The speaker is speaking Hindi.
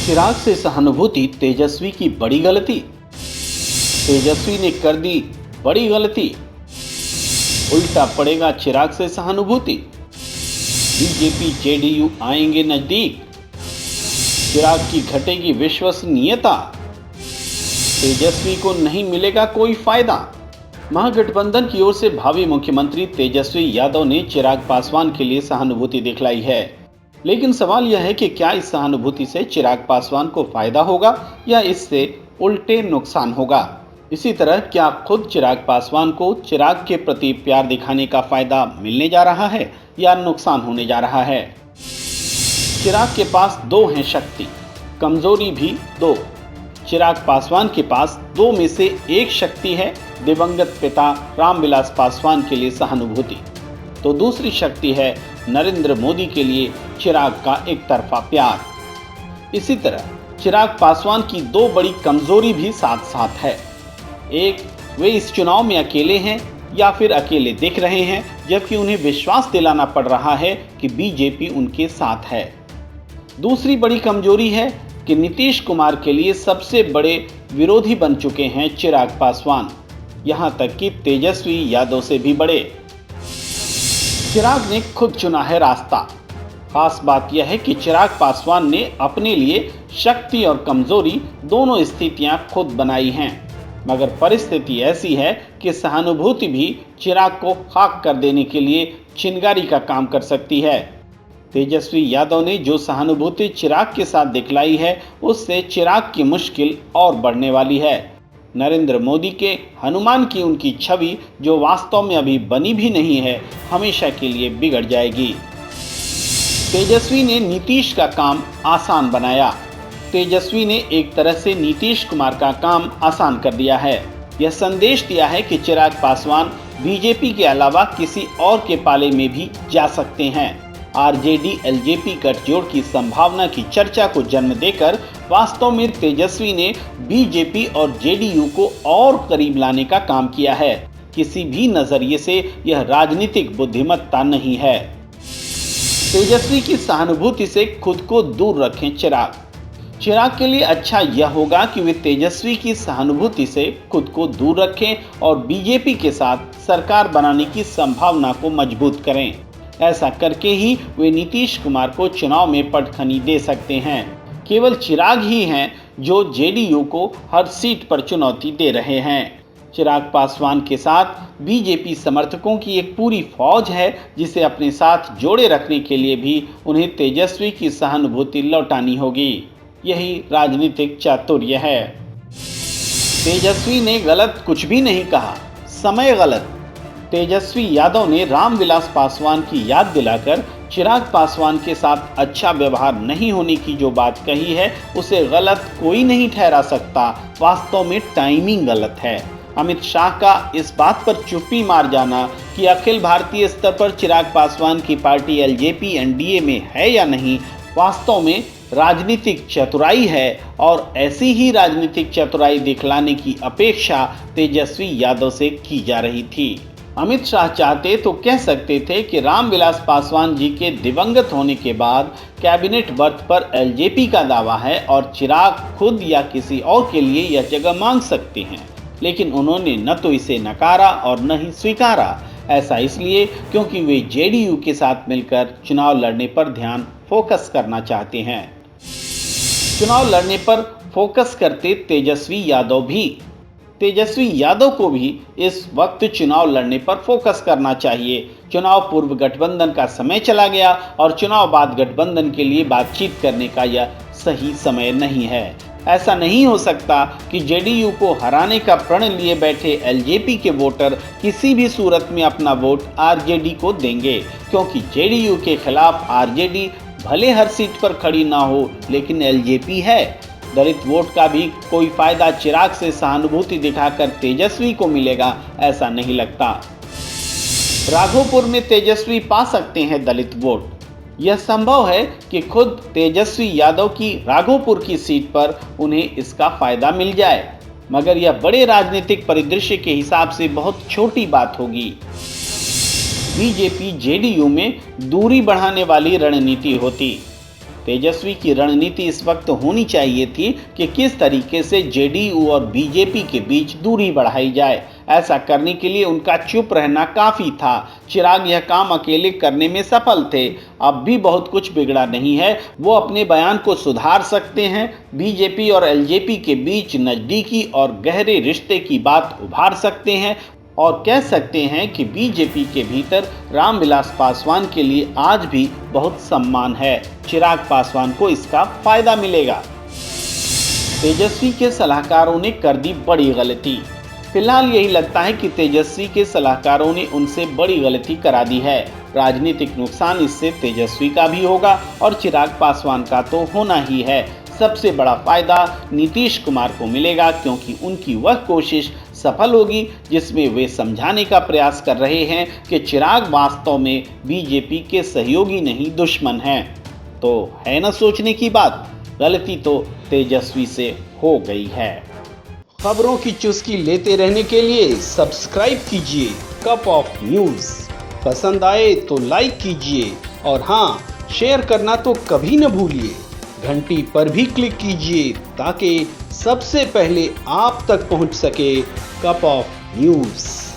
चिराग से सहानुभूति तेजस्वी की बड़ी गलती। तेजस्वी ने कर दी बड़ी गलती। उल्टा पड़ेगा चिराग से सहानुभूति। बीजेपी जेडीयू आएंगे नजदीक। चिराग की घटेगी विश्वसनीयता। तेजस्वी को नहीं मिलेगा कोई फायदा। महागठबंधन की ओर से भावी मुख्यमंत्री तेजस्वी यादव ने चिराग पासवान के लिए सहानुभूति दिखलाई है, लेकिन सवाल यह है कि क्या इस सहानुभूति से चिराग पासवान को फायदा होगा या इससे उल्टे नुकसान होगा। इसी तरह क्या खुद चिराग पासवान को चिराग के प्रति प्यार दिखाने का फायदा मिलने जा रहा है या नुकसान होने जा रहा है। चिराग के पास दो हैं शक्ति, कमजोरी भी दो। चिराग पासवान के पास दो में से एक शक्ति है दिवंगत पिता रामविलास पासवान के लिए सहानुभूति, तो दूसरी शक्ति है नरेंद्र मोदी के लिए चिराग का एक तरफा प्यार। इसी तरह चिराग पासवान की दो बड़ी कमजोरी भी साथ साथ है। एक, वे इस चुनाव में अकेले हैं या फिर अकेले दिख रहे हैं, जबकि उन्हें विश्वास दिलाना पड़ रहा है कि बीजेपी उनके साथ है। दूसरी बड़ी कमजोरी है कि नीतीश कुमार के लिए सबसे बड़े विरोधी बन चुके हैं चिराग पासवान, यहां तक कि तेजस्वी यादव से भी बड़े। चिराग ने खुद चुना है रास्ता। खास बात यह है कि चिराग पासवान ने अपने लिए शक्ति और कमजोरी दोनों स्थितियां खुद बनाई हैं, मगर परिस्थिति ऐसी है कि सहानुभूति भी चिराग को खाक कर देने के लिए चिंगारी का काम कर सकती है। तेजस्वी यादव ने जो सहानुभूति चिराग के साथ दिखलाई है, उससे चिराग की मुश्किल और बढ़ने वाली है। नरेंद्र मोदी के हनुमान की उनकी छवि, जो वास्तव में अभी बनी भी नहीं है, हमेशा के लिए बिगड़ जाएगी। तेजस्वी ने नीतीश का काम आसान बनाया। तेजस्वी ने एक तरह से नीतीश कुमार का काम आसान कर दिया है। यह संदेश दिया है कि चिराग पासवान बीजेपी के अलावा किसी और के पाले में भी जा सकते हैं। आरजेडी एलजेपी गठजोड़ की संभावना की चर्चा को जन्म देकर वास्तव में तेजस्वी ने बीजेपी और जेडीयू को और करीब लाने का काम किया है। किसी भी नजरिए से यह राजनीतिक बुद्धिमत्ता नहीं है। तेजस्वी की सहानुभूति से खुद को दूर रखें चिराग। चिराग के लिए अच्छा यह होगा कि वे तेजस्वी की सहानुभूति से खुद को दूर रखें और बीजेपी के साथ सरकार बनाने की संभावना को मजबूत करें। ऐसा करके ही वे नीतीश कुमार को चुनाव में पटखनी दे सकते हैं। केवल चिराग ही हैं जो जेडीयू को हर सीट पर चुनौती दे रहे हैं। चिराग पासवान के साथ बीजेपी समर्थकों की एक पूरी फौज है, जिसे अपने साथ जोड़े रखने के लिए भी उन्हें तेजस्वी की सहानुभूति लौटानी होगी। यही राजनीतिक चातुर्य है। तेजस्वी ने गलत कुछ भी नहीं कहा, समय गलत। तेजस्वी यादव ने रामविलास पासवान की याद दिलाकर चिराग पासवान के साथ अच्छा व्यवहार नहीं होने की जो बात कही है, उसे गलत कोई नहीं ठहरा सकता। वास्तव में टाइमिंग गलत है। अमित शाह का इस बात पर चुप्पी मार जाना कि अखिल भारतीय स्तर पर चिराग पासवान की पार्टी एलजेपी एनडीए में है या नहीं, वास्तव में राजनीतिक चतुराई है, और ऐसी ही राजनीतिक चतुराई दिखलाने की अपेक्षा तेजस्वी यादव से की जा रही थी। अमित शाह चाहते तो कह सकते थे कि रामविलास पासवान जी के दिवंगत होने के बाद कैबिनेट बर्थ पर एलजेपी का दावा है और चिराग खुद या किसी और के लिए यह जगह मांग सकते हैं, लेकिन उन्होंने न तो इसे नकारा और न ही स्वीकारा। ऐसा इसलिए क्योंकि वे जेडीयू के साथ मिलकर चुनाव लड़ने पर ध्यान फोकस करना चाहते हैं। चुनाव लड़ने पर फोकस करते तेजस्वी यादव भी। तेजस्वी यादव को भी इस वक्त चुनाव लड़ने पर फोकस करना चाहिए। चुनाव पूर्व गठबंधन का समय चला गया और चुनाव बाद गठबंधन के लिए बातचीत करने का यह सही समय नहीं है। ऐसा नहीं हो सकता कि जेडीयू को हराने का प्रण लिए बैठे एलजेपी के वोटर किसी भी सूरत में अपना वोट आरजेडी को देंगे, क्योंकि जेडीयू के खिलाफ आरजेडी भले हर सीट पर खड़ी ना हो, लेकिन एलजेपी है। दलित वोट का भी कोई फायदा चिराग से सहानुभूति दिखाकर तेजस्वी को मिलेगा, ऐसा नहीं लगता। राघोपुर में तेजस्वी पा सकते हैं दलित वोट। यह संभव है कि खुद तेजस्वी यादव की राघोपुर की सीट पर उन्हें इसका फायदा मिल जाए, मगर यह बड़े राजनीतिक परिदृश्य के हिसाब से बहुत छोटी बात होगी। बीजेपी जेडीयू में दूरी बढ़ाने वाली रणनीति होती। तेजस्वी की रणनीति इस वक्त होनी चाहिए थी कि किस तरीके से जेडीयू और बीजेपी के बीच दूरी बढ़ाई जाए। ऐसा करने के लिए उनका चुप रहना काफी था। चिराग यह काम अकेले करने में सफल थे। अब भी बहुत कुछ बिगड़ा नहीं है, वो अपने बयान को सुधार सकते हैं। बीजेपी और एलजेपी के बीच नजदीकी और गहरे रिश्ते की बात उभार सकते हैं और कह सकते हैं कि बीजेपी के भीतर रामविलास पासवान के लिए आज भी बहुत सम्मान है। चिराग पासवान को इसका फायदा मिलेगा। तेजस्वी के सलाहकारों ने कर दी बड़ी गलती। फिलहाल यही लगता है कि तेजस्वी के सलाहकारों ने उनसे बड़ी गलती करा दी है। राजनीतिक नुकसान इससे तेजस्वी का भी होगा और चिराग पासवान का तो होना ही है। सबसे बड़ा फायदा नीतीश कुमार को मिलेगा, क्योंकि उनकी वह कोशिश सफल होगी जिसमें वे समझाने का प्रयास कर रहे हैं कि चिराग वास्तव में बीजेपी के सहयोगी नहीं दुश्मन हैं। तो है ना सोचने की बात। गलती तो तेजस्वी से हो गई है। खबरों की चुस्की लेते रहने के लिए सब्सक्राइब कीजिए कप ऑफ न्यूज़। पसंद आए तो लाइक कीजिए और हाँ, शेयर करना तो कभी न भूलिए। घंटी पर भी क्लिक कीजिए ताकि सबसे पहले आप तक पहुंच सके कप ऑफ न्यूज़।